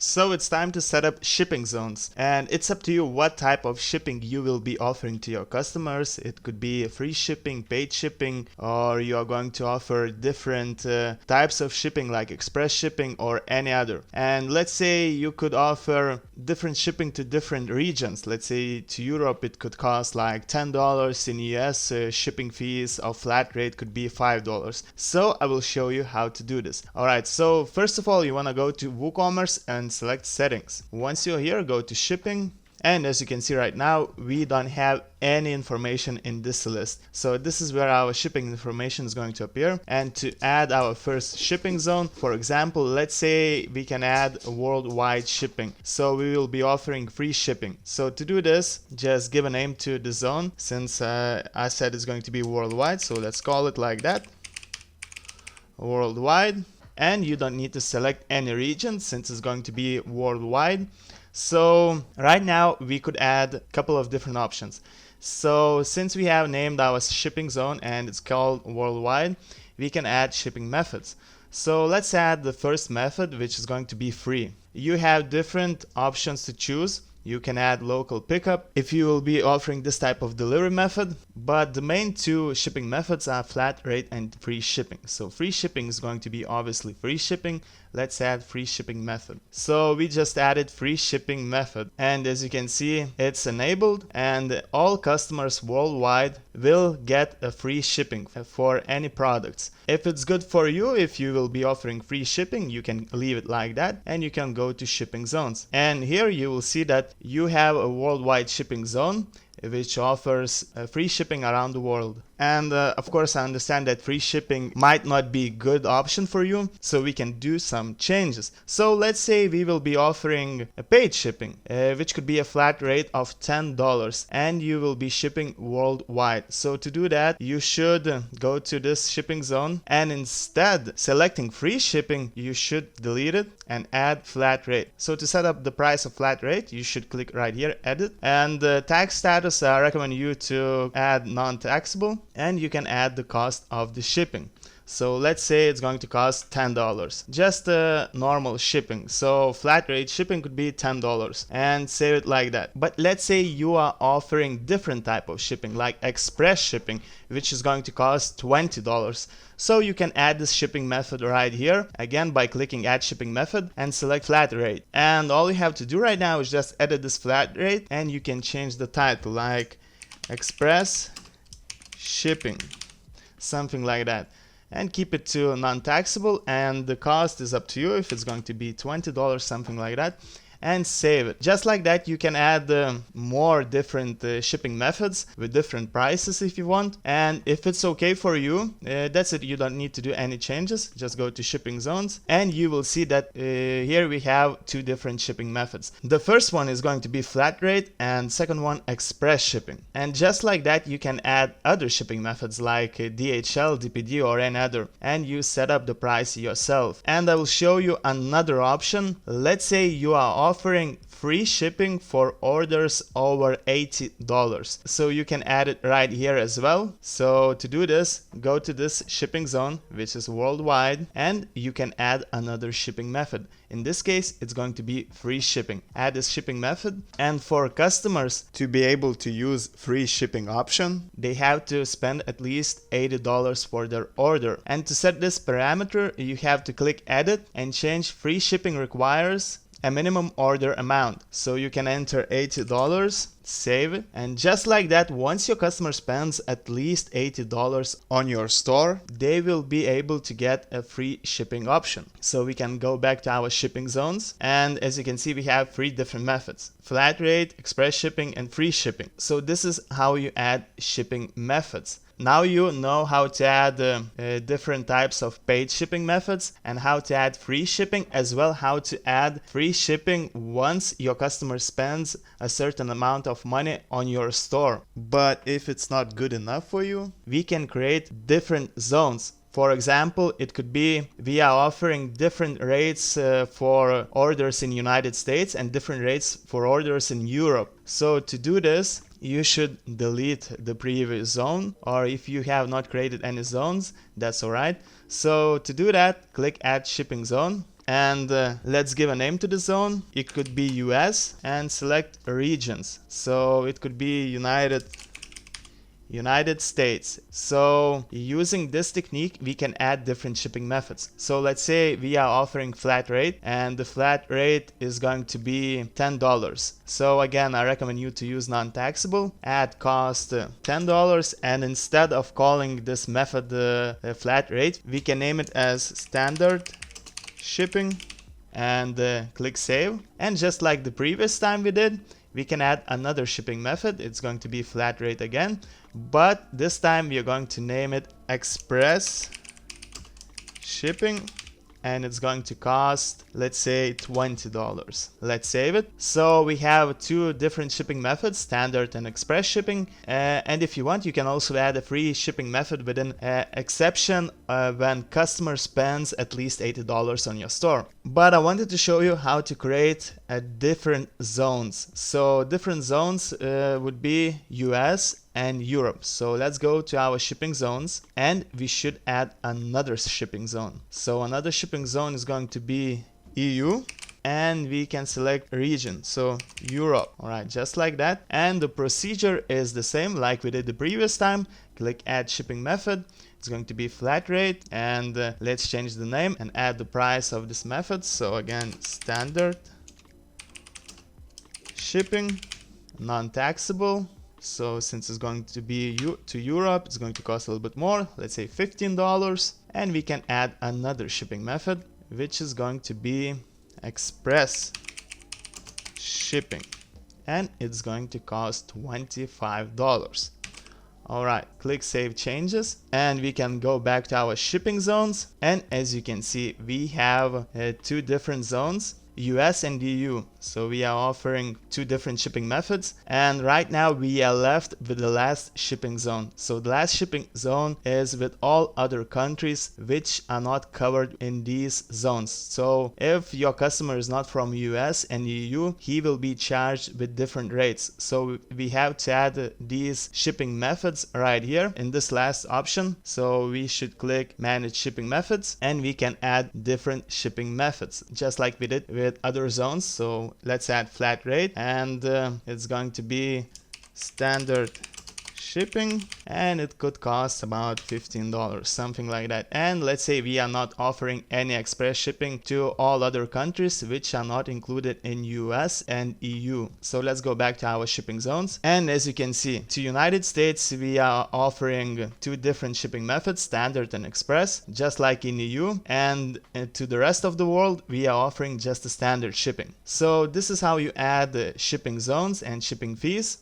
So it's time to set up shipping zones, and it's up to you what type of shipping you will be offering to your customers. It could be free shipping, paid shipping, or you are going to offer different types of shipping like express shipping or any other. And let's say you could offer different shipping to different regions. Let's say to Europe it could cost like $10. In US shipping fees or flat rate could be $5. So I will show you how to do this. Alright, so first of all you want to go to Woocommerce and select settings. Once you're here, go to shipping. And as you can see right now, we don't have any information in this list. So this is where our shipping information is going to appear. And to add our first shipping zone, for example, let's say we can add worldwide shipping. So we will be offering free shipping. So to do this, just give a name to the zone, since I said it's going to be worldwide. So let's call it like that, worldwide. And you don't need to select any region since it's going to be worldwide. So right now we could add a couple of different options. So since we have named our shipping zone and it's called worldwide, we can add shipping methods. So let's add the first method, which is going to be free. You have different options to choose. You can add local pickup if you will be offering this type of delivery method, but the main two shipping methods are flat rate and free shipping. So free shipping is going to be obviously free shipping. Let's add free shipping method. So we just added free shipping method, and as you can see, it's enabled, and all customers worldwide will get a free shipping for any products. If it's good for you, if you will be offering free shipping, you can leave it like that, and you can go to shipping zones. And here you will see that you have a worldwide shipping zone which offers free shipping around the world. And of course I understand that free shipping might not be a good option for you, so we can do some changes. So let's say we will be offering a paid shipping, which could be a flat rate of $10, and you will be shipping worldwide. So to do that, you should go to this shipping zone, and instead selecting free shipping, you should delete it and add flat rate. So to set up the price of flat rate, you should click right here, edit, and tax status, I recommend you to add non-taxable, and you can add the cost of the shipping. So let's say it's going to cost $10, just a normal shipping. So flat rate shipping could be $10, and save it like that. But let's say you are offering different type of shipping like express shipping, which is going to cost $20. So you can add this shipping method right here, again by clicking add shipping method and select flat rate. And all you have to do right now is just edit this flat rate, and you can change the title like express shipping, something like that, and keep it to non-taxable, and the cost is up to you if it's going to be $20, something like that, and save it. Just like that, you can add more different shipping methods with different prices if you want. And if it's okay for you, that's it. You don't need to do any changes. Just go to shipping zones, and you will see that here we have two different shipping methods. The first one is going to be flat rate, and second one express shipping. And just like that, you can add other shipping methods like DHL, DPD, or any other, and you set up the price yourself. And I will show you another option. Let's say you are offering free shipping for orders over $80. So you can add it right here as well. So to do this, go to this shipping zone, which is worldwide, and you can add another shipping method. In this case, it's going to be free shipping. Add this shipping method, and for customers to be able to use free shipping option, they have to spend at least $80 for their order. And to set this parameter, you have to click edit and change free shipping requires a minimum order amount. So you can enter $80, save it, and just like that, once your customer spends at least $80 on your store, they will be able to get a free shipping option. So we can go back to our shipping zones, and as you can see, we have three different methods: flat rate, express shipping, and free shipping. So this is how you add shipping methods. Now you know how to add different types of paid shipping methods, and how to add free shipping, as well how to add free shipping once your customer spends a certain amount of money on your store. But if it's not good enough for you, we can create different zones. For example, it could be we are offering different rates for orders in United States and different rates for orders in Europe. So to do this, you should delete the previous zone, or if you have not created any zones, that's alright. So to do that, click add shipping zone, And let's give a name to the zone. It could be US and select regions. So it could be United States. So using this technique, we can add different shipping methods. So let's say we are offering flat rate, and the flat rate is going to be $10. So again, I recommend you to use non-taxable, add cost $10, and instead of calling this method flat rate, we can name it as Standart shipping and click save. And just like the previous time we did, we can add another shipping method. It's going to be flat rate again, but this time we are going to name it express shipping, and it's going to cost, let's say, $20. Let's save it. So we have two different shipping methods, standard and express shipping. And if you want, you can also add a free shipping method with an exception when customer spends at least $80 on your store. But I wanted to show you how to create different zones. So different zones would be US and Europe. So let's go to our shipping zones, and we should add another shipping zone. So another shipping zone is going to be EU, and we can select region, so Europe. All right, just like that. And the procedure is the same like we did the previous time. Click add shipping method. It's going to be flat rate, and let's change the name and add the price of this method. So again, Standart shipping, non-taxable. So since it's going to be to Europe, it's going to cost a little bit more. Let's say $15. And we can add another shipping method, which is going to be express shipping. And it's going to cost $25. All right, click save changes, and we can go back to our shipping zones. And as you can see, we have two different zones, US and EU. So we are offering two different shipping methods, and right now we are left with the last shipping zone. So the last shipping zone is with all other countries which are not covered in these zones. So if your customer is not from US and EU, he will be charged with different rates. So we have to add these shipping methods right here in this last option. So we should click manage shipping methods, and we can add different shipping methods just like we did with other zones. So let's add flat rate, and it's going to be Standart shipping, and it could cost about $15, something like that. And let's say we are not offering any express shipping to all other countries which are not included in US and EU. So let's go back to our shipping zones, and as you can see, to United States we are offering two different shipping methods, standard and express, just like in EU, and to the rest of the world we are offering just the standard shipping. So this is how you add shipping zones and shipping fees.